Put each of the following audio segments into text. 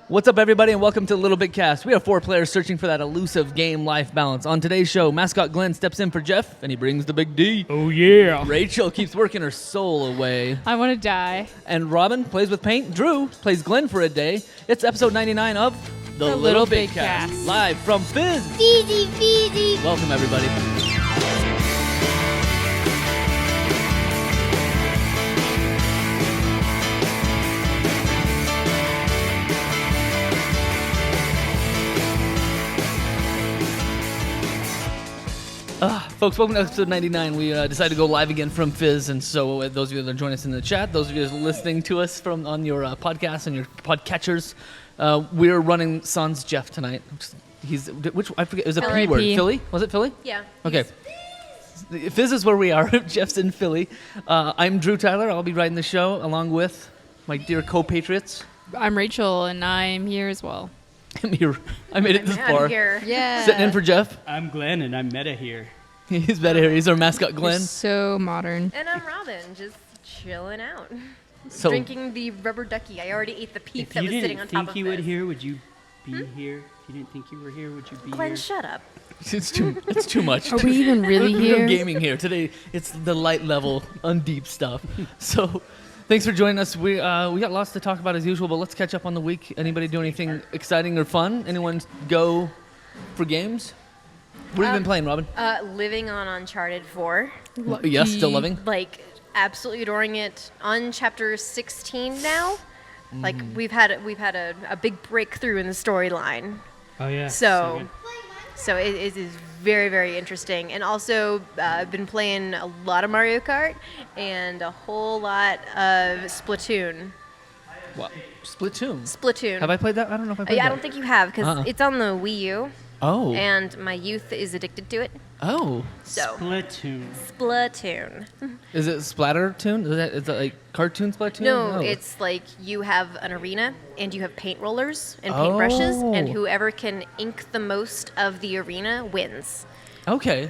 What's up, everybody, and welcome to LittleBigKast. We are 4 players searching for that elusive game-life balance. On today's show, mascot Glenn steps in for Jeff, and he brings the big D. Oh, yeah. Rachel keeps working her soul away. I want to die. And Robin plays with paint. Drew plays Glenn for a day. It's episode 99 of The LittleBigKast. Live from Fiiz. Fiizy. Welcome, everybody. Folks, welcome to episode 99. We decided to go live again from Fiiz, and so those of you that are joining us in the chat, those of you that are listening to us from on your podcasts and your podcatchers, we're running Sans Jeff tonight. I forget, it was a P word. Philly? Was it Philly? Yeah. Okay. Fiiz is where we are. Jeff's in Philly. I'm Drew Tyler. I'll be riding the show along with my dear co-patriots. I'm Rachel, and I'm here as well. I'm here. I made it this far. Here. Yeah. Sitting in for Jeff. I'm Glenn, and I'm Meta here. He's better here. He's our mascot, You're Glenn. so modern. And I'm Robin, just chilling out. So, Drinking the rubber ducky. I already ate the peep that was sitting on top of If you didn't think you would this. here, would you be here? If you didn't think you were here, would you be Glenn, here? shut up. it's too much. Are we even really No here? gaming here today. It's the light level, undeep stuff. So, thanks for joining us. We got lots to talk about as usual, but let's catch up on the week. Anybody do anything exciting or fun? Anyone go for games? What have you been playing, Robin? Living on Uncharted 4. Yes, still loving. Like, absolutely adoring it. On chapter 16 now. Like, we've had a big breakthrough in the storyline. Oh, yeah. So good. it is very, very interesting. And also, I've been playing a lot of Mario Kart and a whole lot of Splatoon. Wow. Splatoon. Splatoon. Have I played that? I don't know if I played that. I don't think you have, because it's on the Wii U, Oh. and my youth is addicted to it. Oh. So, Splatoon. Splatoon. Is it Splattertoon? Is that like cartoon Splatoon? No, it's like you have an arena, and you have paint rollers and paintbrushes, and Oh. whoever can ink the most of the arena wins. Okay.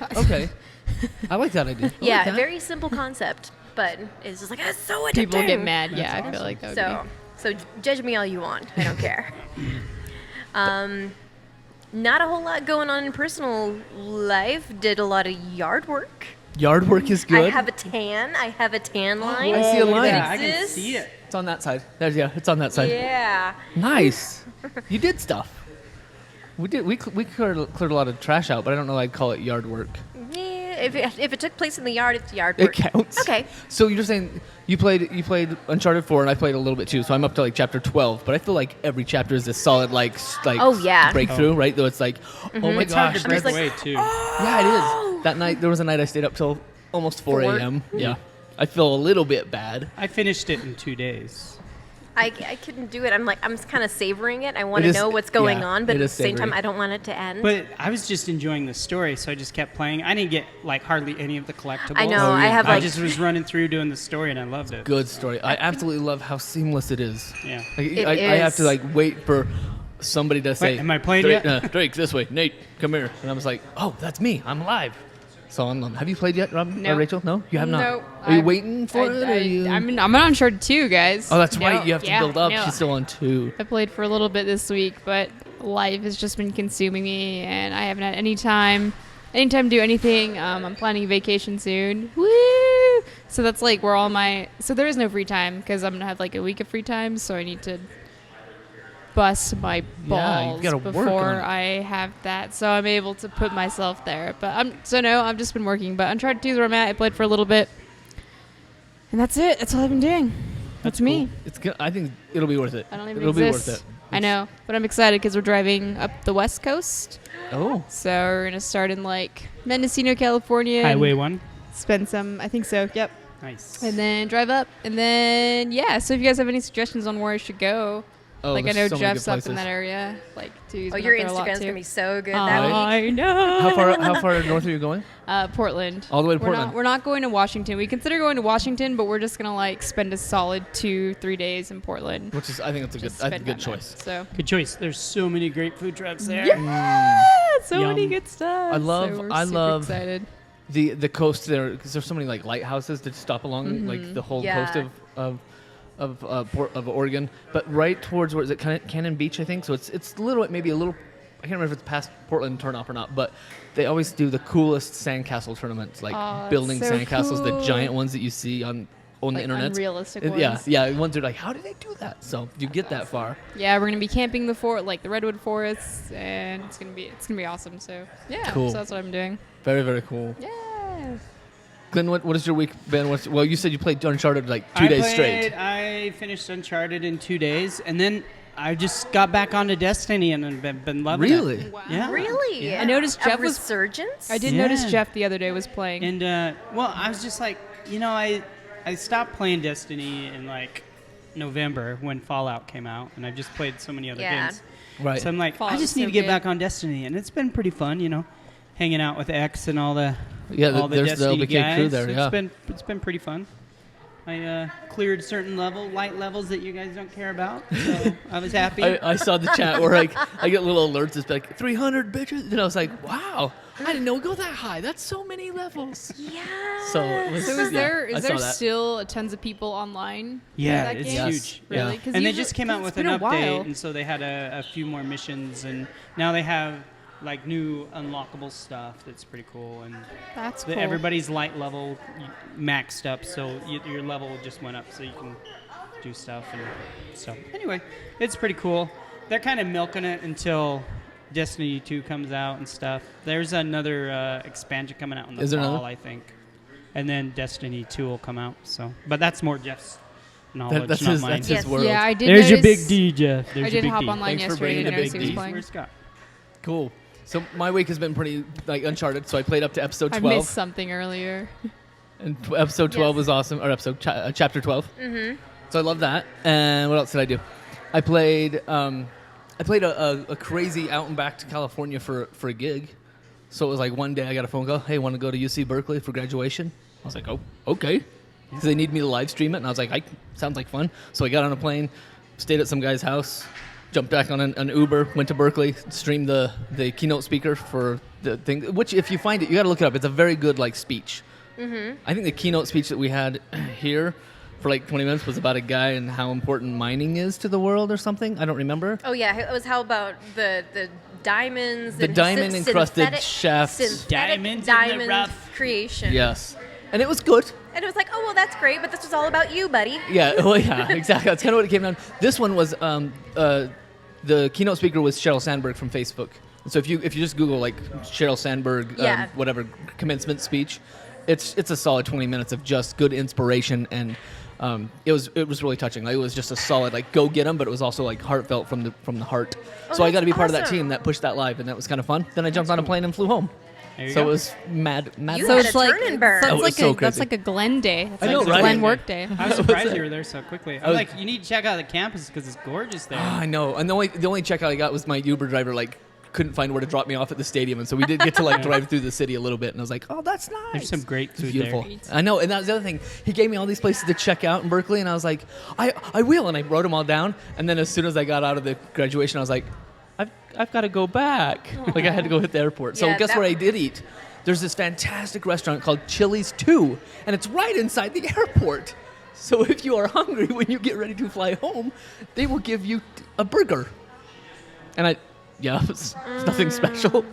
I like that idea. I Yeah, like that. very simple concept, but it's just like, it's so addicting. People get mad. Yeah, I feel like that would So judge me all you want. I don't care. Not a whole lot going on in personal life. Did a lot of yard work. Yard work is good. I have a tan line. I see a line. Yeah, I can exists. see it. It's on that side. It's on that side. Yeah. Nice. You did stuff. We did. We cleared a lot of trash out, but I don't know. I'd call it yard work. Yeah. If it took place in the yard, it's yard work. It counts. Okay. So you're saying you played Uncharted 4, and I played a little bit too. So I'm up to like chapter 12, but I feel like every chapter is this solid Oh, yeah. breakthrough, right? Though it's like, oh my It's hard gosh, to break like, away, too. yeah, it is. That night there was a night I stayed up till almost 4 4? a.m. Yeah, I feel a little bit bad. I finished it in 2 days. I couldn't do it. I'm kind of savoring it. I want It to is- know what's going yeah, on, but it at the is same time, savory. I don't want it to end. But I was just enjoying the story, so I just kept playing. I didn't get, like, hardly any of the collectibles. I know. I have, I like... just was running through doing the story, and I loved it. Good story. I absolutely love how seamless it is. Yeah. Like, It I have is. to like wait for somebody to say, am I playing Drake, yet? Drake, this way. Nate, come here. And I was like, oh, that's me. I'm live. So have you played yet, Rob? No. Rachel? No? You have not? No, Are you I'm- waiting for it? Or are you... I'm on Uncharted 2, guys. Oh, that's No, right. You have to yeah, build up. no. She's still on 2. I played for a little bit this week, but life has just been consuming me, and I haven't had any time to do anything. I'm planning a vacation soon. Woo! So that's like where all my... So there is no free time, because I'm going to have like a week of free time, so I need to bust my balls gotta work before on it. I have that, so I'm able to put myself there. But I've just been working. But Uncharted 2 is where I'm at. I played for a little bit, and that's it. That's all I've been doing. That's me. It's good. I think it'll be worth it. I don't even It'll exist. be worth it. I know, but I'm excited because we're driving up the West Coast. Oh. So we're gonna start in like Mendocino, California. and Highway 1. Spend some. I think so. Yep. Nice. And then drive up, and then yeah. So if you guys have any suggestions on where I should go, Oh, like I there's know so many Jeff's good up in places. that area. Like, he's Oh, been your up there a lot, Instagram's too. going to be so good that week. I know. How far north are you going? Portland. All the way to We're Portland. we're not going to Washington. We consider going to Washington, but we're just gonna like spend a solid 2-3 days in Portland. Which is, I think it's a Just good spend time there. choice. So Good choice. There's so many great food trucks there. yeah, so many Yum. good stuff. I love- So we're I super love- excited. The coast there, because there's so many like lighthouses to stop along like the whole Yeah. coast of of Oregon, but right towards where is it? Cannon Beach, I think. So it's maybe a little. I can't remember if it's past Portland turnoff or not, but they always do the coolest sandcastle tournaments, like building so sandcastles, the cool. giant ones that you see on the Like internet. unrealistic Yeah, ones. yeah. Ones are like, how did they do that? So you get that far. Yeah, we're gonna be camping the redwood forests, and it's gonna be awesome. So yeah, Cool. so that's what I'm doing. Very, very cool. Yeah. Glenn, what has your week been? Well, you said you played Uncharted like 2 days straight. I finished Uncharted in 2 days, and then I just got back onto Destiny and I've been loving it. Really? Wow. Yeah. Really? Yeah. I noticed Jeff a was. resurgence. I did Yeah. notice Jeff the other day was playing. And well, I was just like, I stopped playing Destiny in like November when Fallout came out, and I've just played so many other Yeah. games. Right. So I'm like, Fallout I just was need so to get good. back on Destiny, and it's been pretty fun, hanging out with X and all the Yeah, all the there's the Destiny LBK guys. crew there. Yeah. It's been pretty fun. I cleared certain light levels that you guys don't care about, so I was happy. I saw the chat where like I get little alerts. It's like 300 bitches, and I was like, wow, I didn't know it go that high. That's so many levels. Yeah. So it was. So is yeah, there I is saw there that. still tons of people online? Yeah, for that it's game? huge. Yeah. Really? 'Cause And they usually- just came out it's with been an a while. update, and so they had a few more missions, and now they have like new unlockable stuff that's pretty cool, and That's cool. everybody's light level maxed up, so your level just went up, so you can do stuff. And so anyway, it's pretty cool. They're kind of milking it until Destiny 2 comes out and stuff. There's another expansion coming out in the Is there fall, another? I think, and then Destiny 2 will come out. So, but that's more Jeff's knowledge, That's not his. mine. That's Yes. his world. Yeah, I did. There's your notice- big D, Jeff. There's I your did big hop D. online Thanks for yesterday bringing to the notice big he was D. playing. Where's Scott? Cool. So my week has been pretty like Uncharted. So I played up to episode I 12, missed something earlier. and episode 12 Yes. was awesome. Or chapter 12. Mm-hmm. So I love that. And what else did I do? I played a crazy out and back to California for a gig. So it was like one day I got a phone call. Hey, want to go to UC Berkeley for graduation? I was like, oh, okay. Because they need me to live stream it, and I was like, sounds like fun. So I got on a plane, stayed at some guy's house, jumped back on an Uber, went to Berkeley, streamed the keynote speaker for the thing. Which, if you find it, you got to look it up. It's a very good like speech. Mm-hmm. I think the keynote speech that we had here for like 20 minutes was about a guy and how important mining is to the world or something. I don't remember. Oh yeah, it was how about the diamonds? The and diamond-encrusted synthetic- shafts. synthetic Diamonds in the diamond rough. creation. Yes. And it was good. And it was like, oh well, that's great, but this was all about you, buddy. Yeah, well, yeah, exactly. That's kind of what it came down. This one was the keynote speaker was Sheryl Sandberg from Facebook. So if you just Google like Sheryl Sandberg, Yeah. whatever commencement speech, it's a solid 20 minutes of just good inspiration, and it was really touching. Like, it was just a solid like go get 'em, but it was also like heartfelt from the heart. So I got to be that's part of that awesome. team that pushed that live, and that was kind of fun. Then I jumped on a plane and flew home. There you So go. it was mad. You So had it's a like turn and burn. so Oh, it's it like was so that's crazy. like a Glenn day. That's I like know, a right? Glenn work day. I was surprised you were there so quickly. I'm was- like, you need to check out the campus because it's gorgeous there. I know. And the only checkout I got was my Uber driver like couldn't find where to drop me off at the stadium, and so we did get to like drive through the city a little bit, and I was like, oh, that's nice. There's some great It's food beautiful. there. I know, and that was the other thing. He gave me all these places to check out in Berkeley, and I was like, I will, and I wrote them all down. And then as soon as I got out of the graduation, I was like, I've got to go back. Like I had to go hit the airport. So Yeah, guess that- where I did eat? There's this fantastic restaurant called Chili's 2, and it's right inside the airport. So if you are hungry when you get ready to fly home, they will give you a burger. And it's nothing special.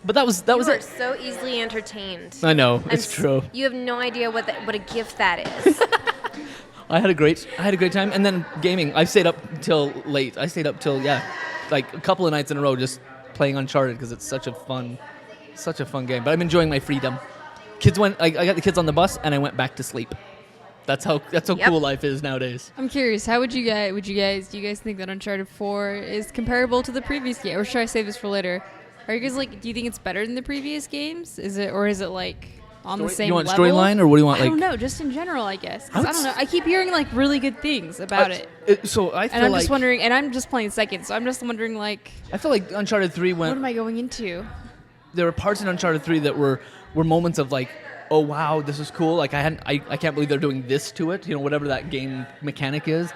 But that was You are it. so easily entertained. I know, I'm it's true. You have no idea what a gift that is. I had a great time, and then gaming. I stayed up till late. I stayed up till like a couple of nights in a row just playing Uncharted because it's such a fun game. But I'm enjoying my freedom. I got the kids on the bus and I went back to sleep. That's how Yep. cool life is nowadays. I'm curious. How do you guys think that Uncharted 4 is comparable to the previous game, or should I save this for later? Are you guys like? Do you think it's better than the previous games? Is it like on the same You want level? storyline, or what do you want? I Like, don't know. Just in general, I guess. 'Cause I I would don't know. I keep hearing like really good things about it, So I feel and I'm like just wondering. And I'm just playing second, so I'm just wondering like, I feel like Uncharted 3 what went. am I going into? There were parts in Uncharted 3 that were moments of like, oh wow, this is cool. Like I can't believe they're doing this to it. Whatever that game mechanic is.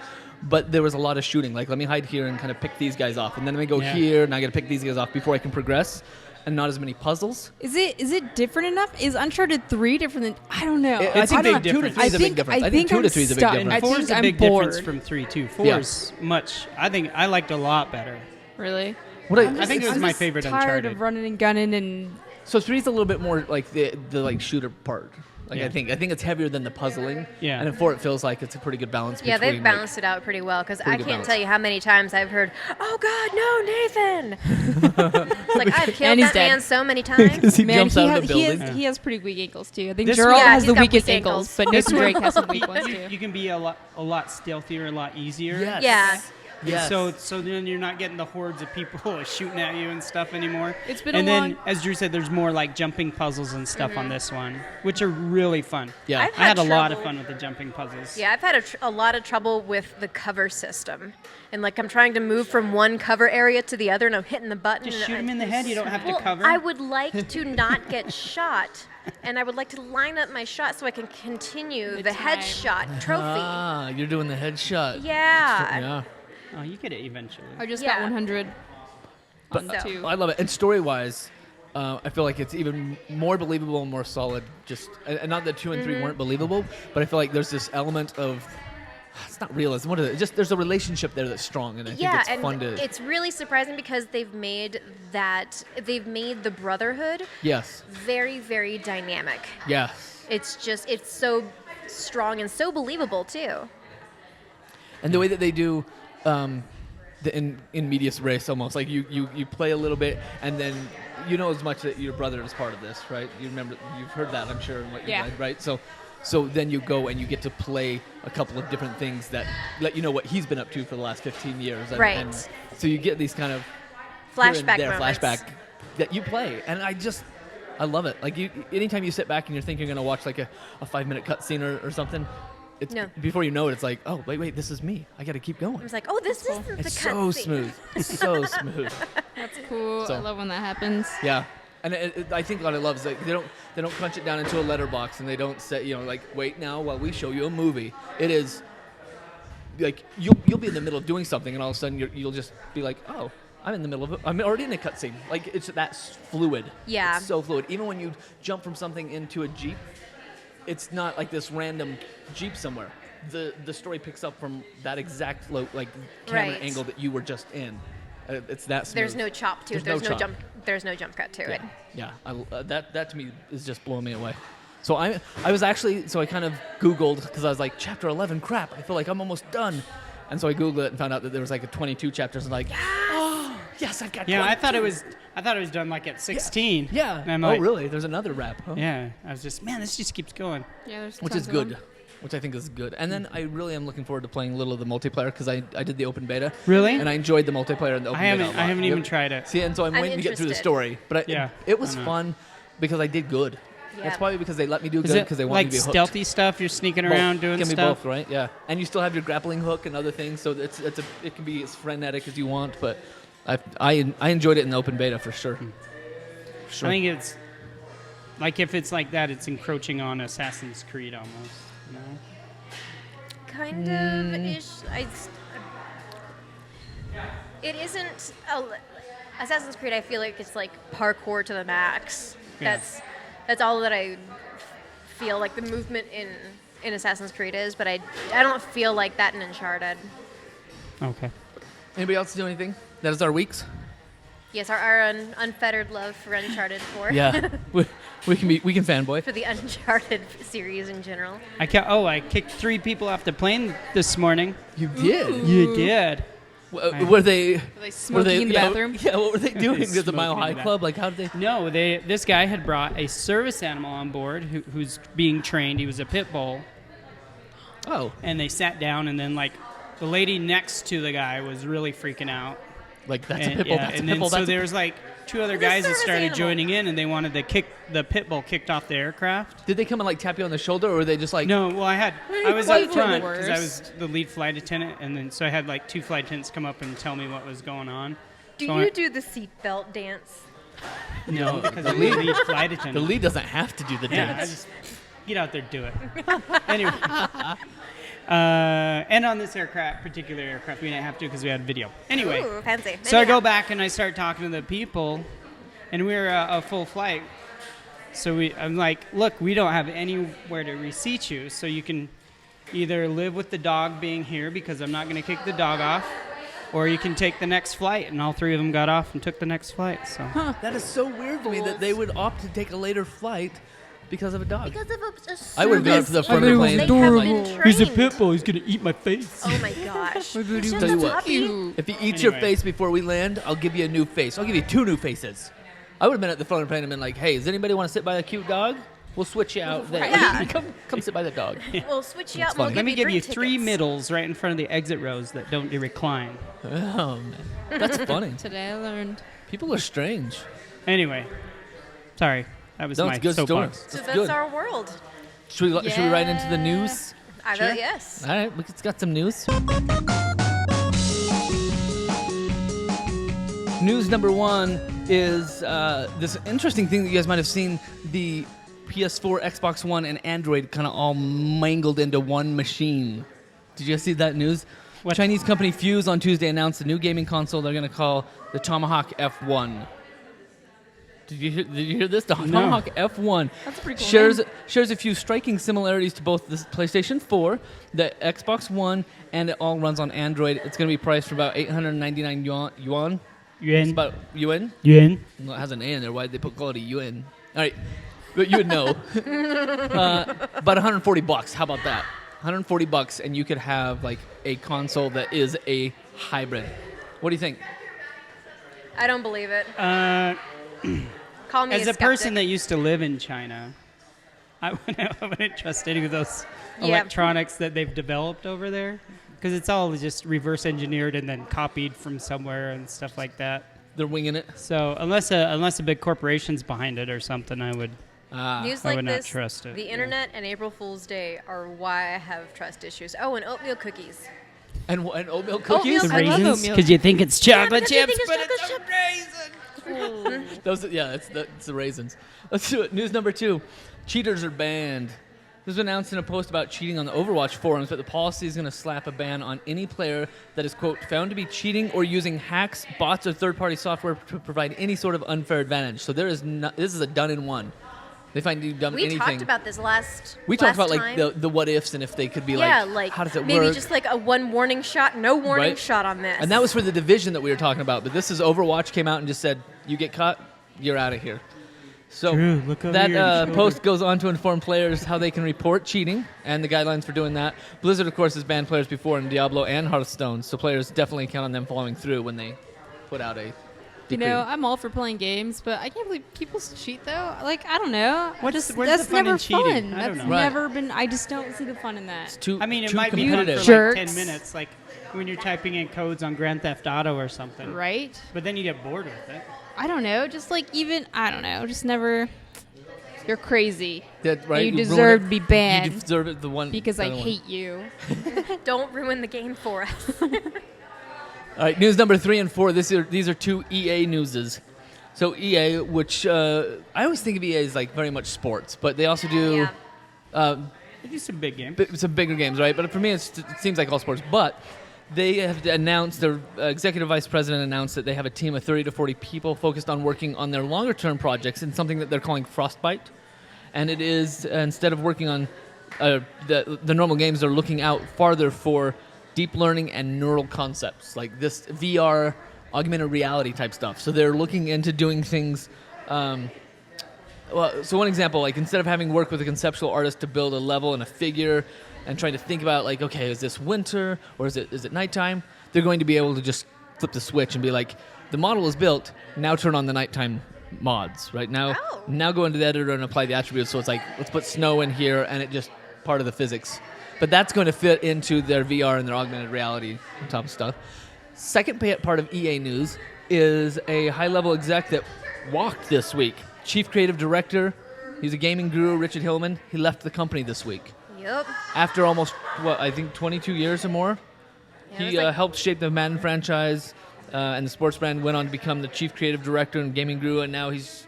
But there was a lot of shooting. Like, let me hide here and kind of pick these guys off, and then let me go Yeah. here, and I got to pick these guys off before I can progress. and not as many puzzles. Is it different enough? Is Uncharted 3 different than? I don't know. I think big 2 to 3 is a big difference. I think 2 to 3 is a big stuck. difference. I Four think is a I'm big bored. difference from 3 too. Four Yeah. is much. I think I liked a lot better. Really? I think it was I'm my just favorite tired Uncharted. of running and gunning and. So 3 is a little bit more like the like shooter part. Like Yeah. I think it's heavier than the puzzling. Yeah. And in 4 it feels like it's a pretty good balance. Yeah, between, they've balanced it out pretty well because I pretty can't good balance. tell you how many times I've heard, "Oh God, no, Nathan!" It's like I've killed And he's that dead. man so many times. he Man, jumps out of the he building. has pretty weak ankles too. I think This Gerald one- Yeah, has he's the got weakest weak ankles, ankles. but Nathan Drake has some weak ones you, too. you can be a lot stealthier, a lot easier. Yes. Yeah. Yes. So then you're not getting the hordes of people shooting at you and stuff anymore. It's been and a then, long- as Drew said, there's more like jumping puzzles and stuff on this one, which are really fun. Yeah. I've I had a lot of trouble- fun with the jumping puzzles. Yeah, I've had a lot of trouble with the cover system, and like I'm trying to move from one cover area to the other, and I'm hitting the button. Just and shoot I- him in the head. You don't have to Well, cover. I would like to not get shot, and I would like to line up my shot so I can continue The the time. headshot trophy. Ah, you're doing the headshot. Yeah. Yeah. Oh, you get it eventually. I just Yeah. got 100 on So- 2. I love it. And story-wise, I feel like it's even more believable and more solid. Just and not that 2 and 3 weren't believable, but I feel like there's this element of it's not realism. What is it? Just there's a relationship there that's strong, and I think Yeah, it's and fun to. it's really surprising because they've made the brotherhood Yes. very, very dynamic. Yes. It's so strong and so believable too. And the way that they do. In medias res, almost like you play a little bit, and then you know as much that your brother is part of this, right? You remember, you've heard that, I'm sure, in what you Yeah. read, right? So then you go and you get to play a couple of different things that let you know what he's been up to for the last 15 years. And, Right. And so you get these kind of here and Flashback there moments. flashback that you play, and I love it. Like anytime you sit back and you're thinking you're gonna watch like a 5-minute cutscene or something. It's, No. Before you know it, it's like, oh, wait, this is me. I got to keep going. I was like, oh, this isn't the It's so cutscene. smooth. It's so smooth. That's cool. So- I love when that happens. Yeah. And I think what I love is like they don't crunch it down into a letterbox, and they don't say, like, wait now while we show you a movie. It is like you'll be in the middle of doing something, and all of a sudden you'll just be like, oh, I'm in the middle of it. I'm already in a cutscene. Like it's that fluid. Yeah. It's so fluid. Even when you jump from something into a Jeep, it's not like this random Jeep somewhere. The story picks up from that exact camera Right. angle that you were just in. It's that smooth. There's no chop to it. There's no chop. jump. There's no jump cut to it. Yeah, that to me is just blowing me away. So I was actually, I kind of Googled, because I was like, chapter 11, crap, I feel like I'm almost done. And so I Googled it and found out that there was like a 22 chapters, and like, oh, yes, I've got Yeah, I thought 22. it was done like at 16. Yeah. And I'm Oh, like, really? There's another wrap, huh? Yeah. I was just, man, this just keeps going. Yeah, there's Which tons is of good. them. Which I think is good. And then I really am looking forward to playing a little of the multiplayer, because I did the open beta. Really? And I enjoyed the multiplayer in the open I beta. haven't a lot. even tried it. See, and so I'm I'm waiting to get through the interested. story. But Yeah, it was I know. fun because I did good. Yeah. That's probably because they let me do Is good it because they want like me to be hooked. stealthy stuff? You're sneaking Both. around doing Can be stuff? both, right? Yeah. And you still have your grappling hook and other things, so it can be as frenetic as you want. But I enjoyed it in the open beta for sure. Sure. I think it's like if it's like that, it's encroaching on Assassin's Creed almost. You know? Kind of ish. It isn't Assassin's Creed. I feel like it's like parkour to the max. Yeah. That's all that I feel like the movement in Assassin's Creed is. But I don't feel like that in Uncharted. Okay. Anybody else do anything? That is our weeks. Yes, our unfettered love for Uncharted 4. Yeah. we can fanboy. For the Uncharted series in general. I kicked 3 people off the plane this morning. You did. You did. Were they? Were they smoking in the bathroom? Yeah. What were they doing? Is it Mile Smoking in High the Club? Like, how did they? No, this guy had brought a service animal on board who's being trained. He was a pit bull, Oh, and they sat down, and then like the lady next to the guy was really freaking out. like that's And, a pit bull. yeah, That's a and pit then bull. so That's a there was like 2 other It's a guys that service started animal. joining in, and they wanted the pit bull kicked off the aircraft. Did they come and like tap you on the shoulder, or were they just like? No, well, I was quite up front worse. because I was the lead flight attendant, and then so I had like 2 flight attendants come up and tell me what was going on. Do So you I- do the seatbelt dance? No, because I'm the lead flight attendant. The lead doesn't have to do the Yeah, I dance. just get out there, do it. Anyway, and on this particular aircraft, we didn't have to because we had video. Anyway, Ooh, fancy. so I Anyhow. go back and I start talking to the people, and we were a full flight. So I'm like, look, we don't have anywhere to reseat you, so you can either live with the dog being here because I'm not going to kick the dog off, or you can take the next flight. And all three of them got off and took the next flight. So That is so weird to me that they would opt to take a later flight because of a dog. Because of a I would have gone for the front of the plane. They have been trained. he's a pit bull. He's going to eat my face. Oh my gosh. My booty He's was Tell you just a what. puppy. If he eats your Anyway. face before we land, I'll give you a new face. I'll give you 2 new faces. I would have been at the front of the plane and been like, hey, does anybody want to sit by a cute dog? We'll switch you out there. Yeah. Come sit by the dog. We'll switch you out. That's And funny. Let me give you drink 3 tickets. middles right in front of the exit rows that don't recline. Oh, man. That's funny. Today I learned. People are strange. Anyway, sorry. That was No, my it's good soapbox. story. So It's that's good. our world. Should we write into the news? I Sure. bet yes. All right, it's got some news. News number 1 is this interesting thing that you guys might have seen. The PS4, Xbox One, and Android kind of all mangled into one machine. Did you guys see that news? What? Chinese company Fiiz on Tuesday announced a new gaming console they're going to call the Tomahawk F1. Did you hear this? The Tomahawk F1 That's a pretty cool shares a few striking similarities to both the PlayStation 4, the Xbox One, and it all runs on Android. It's going to be priced for about 899 yuan. It's Yuan. about yuan. Yuan. Well, it has an A in there. Why did they call it a yuan? All right, but you would know. About 140 bucks. How about that? 140 bucks, and you could have like a console that is a hybrid. What do you think? I don't believe it. Call me As a skeptic. person that used to live in China, I wouldn't trust any of those Yeah. electronics that they've developed over there, because it's all just reverse engineered and then copied from somewhere and stuff like that. They're winging it. So unless a big corporation's behind it or something, I would. News I like would not this, trust it. the internet and April Fool's Day are why I have trust issues. Oh, and oatmeal cookies. And oatmeal cookies. Oatmeal I love Raisins, oatmeal. because you think it's chocolate because you chips, think but it's it's chocolate a raisin. Those, yeah, it's the raisins. Let's do it. News number 2: cheaters are banned. This was announced in a post about cheating on the Overwatch forums, but the policy is going to slap a ban on any player that is, quote, found to be cheating or using hacks, bots, or third-party software to provide any sort of unfair advantage. So there is this is a done in one. They find you've done We anything. talked about this last. We talked about time. like the what ifs and if they could be yeah, like, how does it maybe work? just like a one warning shot, no warning Right? shot on this. And that was for the division that we were talking about. But this is Overwatch came out and just said, you get caught, you're out of here. So Drew, look over that your shoulder. post goes on to inform players how they can report cheating and the guidelines for doing that. Blizzard, of course, has banned players before in Diablo and Hearthstone, so players definitely count on them following through when they put out a You decree. know, I'm all for playing games, but I can't believe people cheat though. Like, I don't know. Where's That's the fun in never cheating? fun. I don't That's know. Right. never been. I just don't see the fun in that. It's too, I mean, it too might be fun for competitive. like Jerks. 10 minutes, like when you're typing in codes on Grand Theft Auto or something. Right? But then you get bored with it. I don't know. Just like even I don't know. Just never. You're crazy. That, right? You ruin deserve it. to be banned You deserve it. The one because I the other one. hate you. Don't ruin the game for us. All right, news number 3 and 4. These are 2 EA newses. So EA, which I always think of EA as like very much sports, but they also do Yeah. They do some big games. some bigger games, right? But for me, it seems like all sports. But they have announced, their executive vice president announced that they have a team of 30 to 40 people focused on working on their longer term projects in something that they're calling Frostbite. And it is, instead of working on the normal games, they're looking out farther for deep learning and neural concepts, like this VR, augmented reality type stuff. So they're looking into doing things. So one example, like instead of having worked with a conceptual artist to build a level and a figure and trying to think about like, okay, is this winter or is it nighttime? They're going to be able to just flip the switch and be like, the model is built, now turn on the nighttime mods, right? Now go into the editor and apply the attributes. So it's like, let's put snow in here and it just part of the physics. But that's going to fit into their VR and their augmented reality on top of stuff. Second part of EA news is a high-level exec that walked this week. Chief Creative Director, he's a gaming guru, Richard Hilleman. He left the company this week. Yep. After almost, I think 22 years or more. Yeah, He it was like- helped shape the Madden franchise, and the sports brand went on to become the Chief Creative Director and gaming guru, and now he's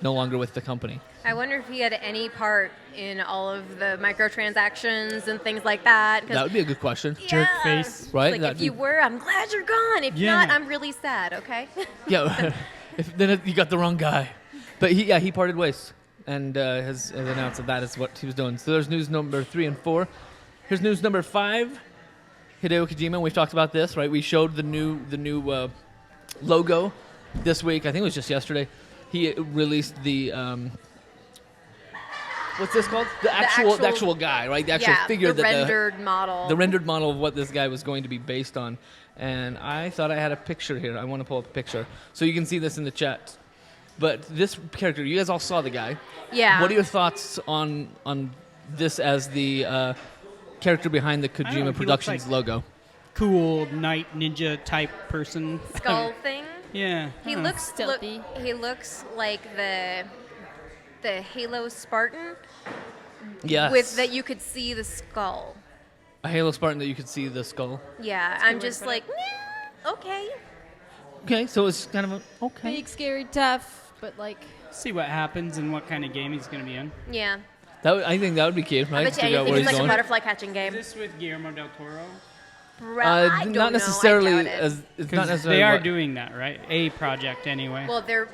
no longer with the company. I wonder if he had any part in all of the microtransactions and things like that. 'cause- That would be a good question. Jerk face. Right? Like That'd if you be- were, I'm glad you're gone. If Yeah. not, I'm really sad. Okay. Yeah. You got the wrong guy. But he parted ways and has announced that is what he was doing. So there's news number 3 and 4. Here's news number 5. Hideo Kojima. We've talked about this, right? We showed the new logo this week. I think it was just yesterday. He released the what's this called? The actual guy, right? The actual figure, the rendered model. The rendered model of what this guy was going to be based on. And I thought I had a picture here. I want to pull up a picture so you can see this in the chat. But this character, you guys all saw the guy. Yeah. What are your thoughts on this as the character behind the Kojima Productions logo? Cool knight ninja type person. Skull thing. Yeah. He looks Stealthy. He looks like the Halo Spartan. Yes. With that you could see the skull. A Halo Spartan that you could see the skull. Yeah, I'm just like, okay. Okay, so it's kind of a okay. Big, scary, tough, but like. See what happens and what kind of game he's going to be in. Yeah. I think that would be cute, right? I bet you Figure out anything where is he's like going. a butterfly catching game. Is this with Guillermo del Toro? I don't not know. necessarily I doubt it. as it's not Because necessarily they are what- doing that, right? A project anyway. Well, Or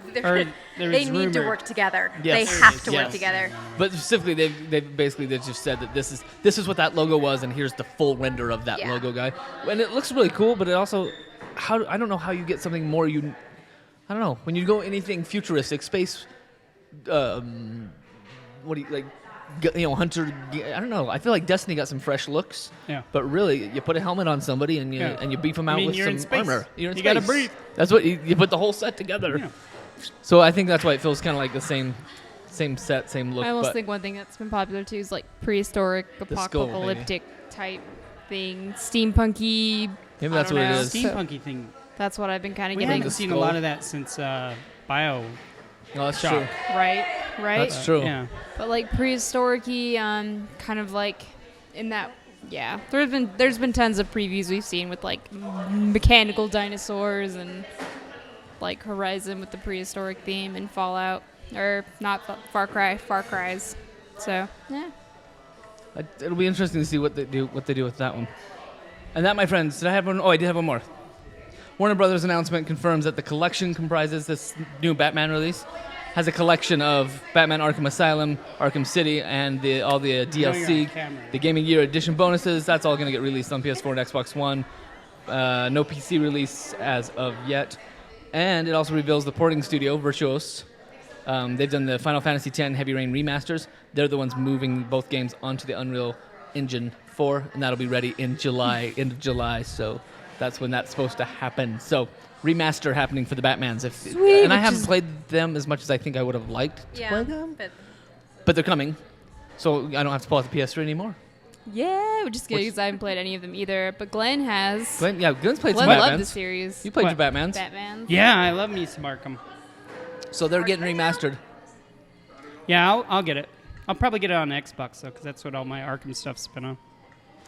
they there's need to rumor. work together. Yes. They have to Yes. work together. But specifically, they basically just said that this is what that logo was, and here's the full render of that Yeah. logo guy. And it looks really cool, but it also, I don't know how you get something more. I don't know when you go anything futuristic, space. What do you like? Hunter. I don't know. I feel like Destiny got some fresh looks. Yeah. But really, you put a helmet on somebody and you beef them out with you're in some space. armor. You're in You space. gotta breathe. That's what you put the whole set together. Yeah. So I think that's why it feels kind of like the same set, same look. I almost but think one thing that's been popular too is like prehistoric, The skull, maybe. apocalyptic type thing, steampunky. maybe that's I what don't it know. is. Steampunky thing. That's what I've been kind of We getting. haven't seen a skull. lot of that since Bio. No, that's Shock. true. Right. That's true. Yeah. But like prehistoric-y, kind of like in that. Yeah, there's been tons of previews we've seen with like mechanical dinosaurs and like Horizon with the prehistoric theme and Fallout or not Far Cry's. So yeah. It'll be interesting to see what they do with that one. And that, my friends, did I have one? Oh, I did have one more. Warner Brothers announcement confirms that the collection comprises this new Batman release. Has a collection of Batman Arkham Asylum, Arkham City, and all the you're on DLC, camera. the Gaming Year Edition bonuses. That's all going to get released on PS4 and Xbox One. No PC release as of yet. And it also reveals the porting studio, Virtuos. They've done the Final Fantasy X Heavy Rain remasters. They're the ones moving both games onto the Unreal Engine 4, and that'll be ready in July, end of July. So that's when that's supposed to happen. So remaster happening for the Batmans. Sweet, And I which haven't is- played them as much as I think I would have liked to Yeah. play them. But But they're coming. So I don't have to pull out the PS3 anymore. Yeah, which is good Which- because I haven't played any of them either. But Glenn has. Glenn's played Glenn some loved the Batmans. series. You played What? your Batmans. Batman. Yeah, I love me some Arkham. So they're getting remastered. Yeah, I'll get it. I'll probably get it on Xbox though, because that's what all my Arkham stuff's been on.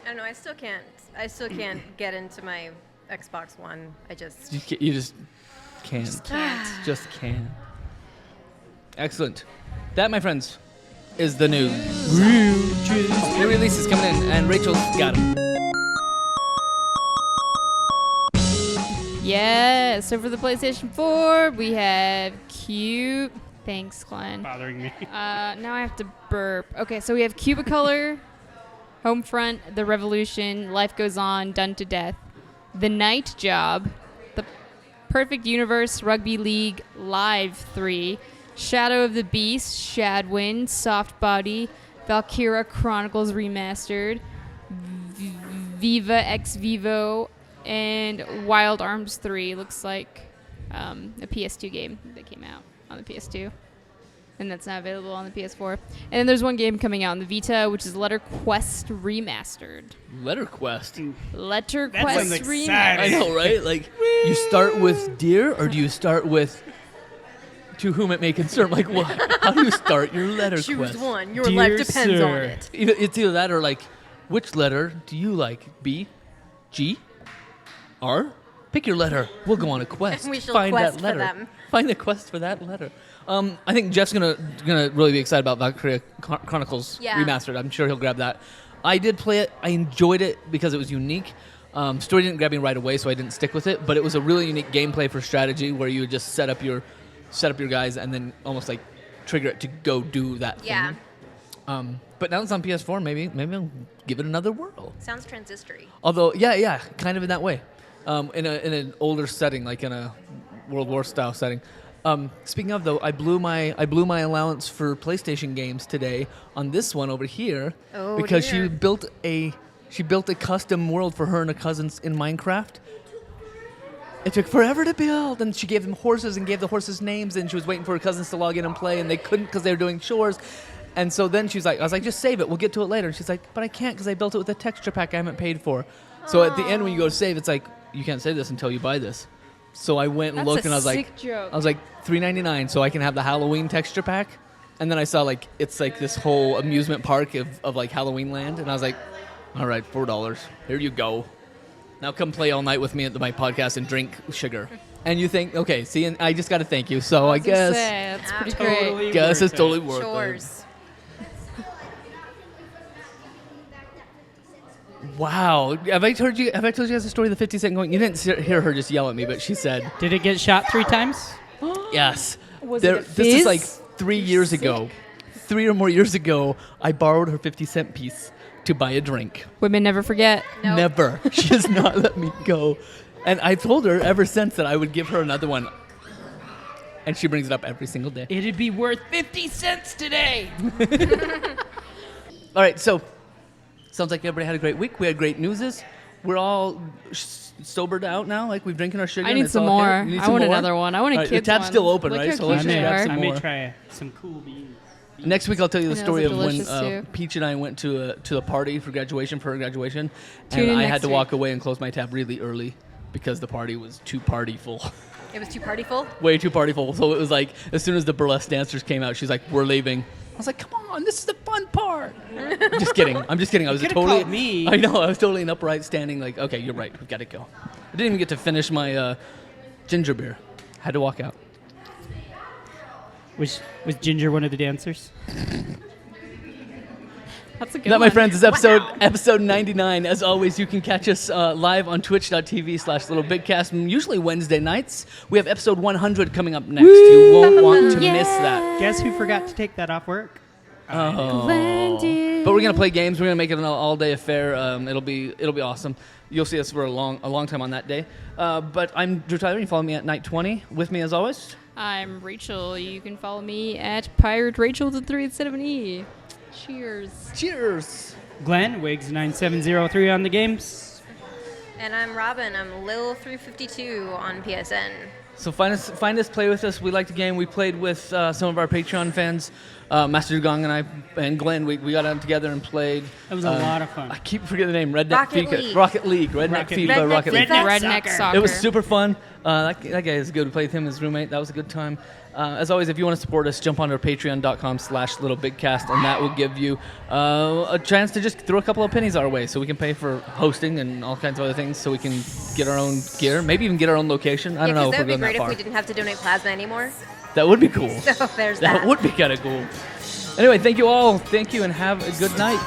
I don't know. I still can't get into my Xbox One. You just can't. Just can't. Excellent. That, my friends, is the news. New releases coming in, and Rachel's got them. Yeah, so for the PlayStation 4, we have cute. Thanks, Glenn. Bothering me. Now I have to burp. Okay, so we have Cubicolor, Homefront, The Revolution, Life Goes On, Done to Death, The Night Job, The Perfect Universe, Rugby League, Live 3, Shadow of the Beast, Shadwin, Soft Body, Valkyria Chronicles Remastered, Viva Ex Vivo, and Wild Arms 3. Looks like a PS2 game that came out on the PS2. And that's not available on the PS4. And then there's one game coming out on the Vita, which is Letter Quest Remastered. Letter Quest. Letter That Quest sounds exciting. Remastered. I know, right? Like, you start with dear, or do you start with to whom it may concern? Like, what? How do you start your letter choose quest? one. Your Dear life depends on sir. it. It's either that or like, which letter do you like? B, G, R? Pick your letter. We'll go on a quest. And we shall Find quest that for letter. them. Find a quest for that letter. I think Jeff's gonna really be excited about Valkyria Chronicles Yeah. Remastered. I'm sure he'll grab that. I did play it. I enjoyed it because it was unique. Story didn't grab me right away, so I didn't stick with it. But it was a really unique gameplay for strategy where you would just set up your guys and then almost like trigger it to go do that Yeah. thing. But now it's on PS4. Maybe I'll give it another whirl. Sounds transistory. Although, yeah, kind of in that way, in an older setting, like in a World War style setting. Speaking of though, I blew my allowance for PlayStation games today on this one over here because dear. she built a custom world for her and her cousins in Minecraft. It took forever to build, and she gave them horses and gave the horses names, and she was waiting for her cousins to log in and play, and they couldn't because they were doing chores. And so then I was like, just save it. We'll get to it later. And she's like, but I can't because I built it with a texture pack I haven't paid for. So at the end, when you go to save, it's like, you can't save this until you buy this. So I went and That's looked, a and I was like, sick joke. $3.99, so I can have the Halloween texture pack. And then I saw like it's like this whole amusement park of like Halloween Land, and I was like, all right, $4. Here you go. Now come play all night with me at my podcast and drink sugar. And you think, okay, see, and I just got to thank you. So I guess That's pretty Totally great. guess worth it's totally it. worth it. Chores. Wow. Have I told you guys the story of the 50 Cent going? You didn't hear her just yell at me, but she said, Did it get shot 3 times? yes. Was There- it a this is fizz? like 3 years ago. 3 or more years ago, I borrowed her 50-cent piece to buy a drink. Women never forget. Nope. Never. She has not let me go. And I told her ever since that I would give her another one. And she brings it up every single day. It'd be worth 50 cents today. All right, so sounds like everybody had a great week. We had great newses. We're all sobered out now. Like we've drinking our sugar. I and need it's some all more. hit. You need I some want more? another one. I want a All right, kid's the tab's one. still open, Look right? how So let's cute just they grab are. some I more. may try some cool beans. Next week I'll tell you the I know, story those of are when delicious, too. Peach and I went to a party for graduation, for her graduation, Tune and in I next had to week. walk away and close my tab really early because the party was too partyful. It was too partyful. Way too partyful. So it was like, as soon as the burlesque dancers came out, she's like, "We're leaving." I was like, "Come on, this is the fun part." I'm just kidding. I was could've totally. called me. I know. I was totally an upright standing. Like, okay, you're right. We've got to go. I didn't even get to finish my ginger beer. Had to walk out. Was Ginger one of the dancers? That's a good That, one. my friends, is episode 99. As always, you can catch us live on twitch.tv/LittleBigKast, usually Wednesday nights. We have episode 100 coming up next. You won't want to miss that. Guess who forgot to take that off work? Oh. Blended. But we're gonna play games. We're gonna make it an all-day affair. It'll be awesome. You'll see us for a long time on that day. But I'm Drew Tyler. You can follow me at Night20. With me as always. I'm Rachel. You can follow me at Pirate Rachel with a 3 instead of an E. Cheers. Cheers. Glenn, Wigs9703 on the games. And I'm Robin. I'm Lil352 on PSN. So find us, play with us. We like the game. We played with some of our Patreon fans, Master Gong and I, and Glenn. We got out together and played. That was a lot of fun. I keep forgetting the name. Redneck Rocket FIFA. League. Rocket League. Redneck Rocket FIFA. League. Rocket League. Redneck soccer. It was super fun. That guy is good. We played with him as roommate. That was a good time. As always, if you want to support us, jump onto patreon.com/LittleBigKast, and that will give you a chance to just throw a couple of pennies our way so we can pay for hosting and all kinds of other things so we can get our own gear, maybe even get our own location. I don't know if that we're would be going great that far. if we didn't have to donate plasma anymore. That would be cool. So there's that. That would be kind of cool. Anyway, thank you all. Thank you, and have a good night.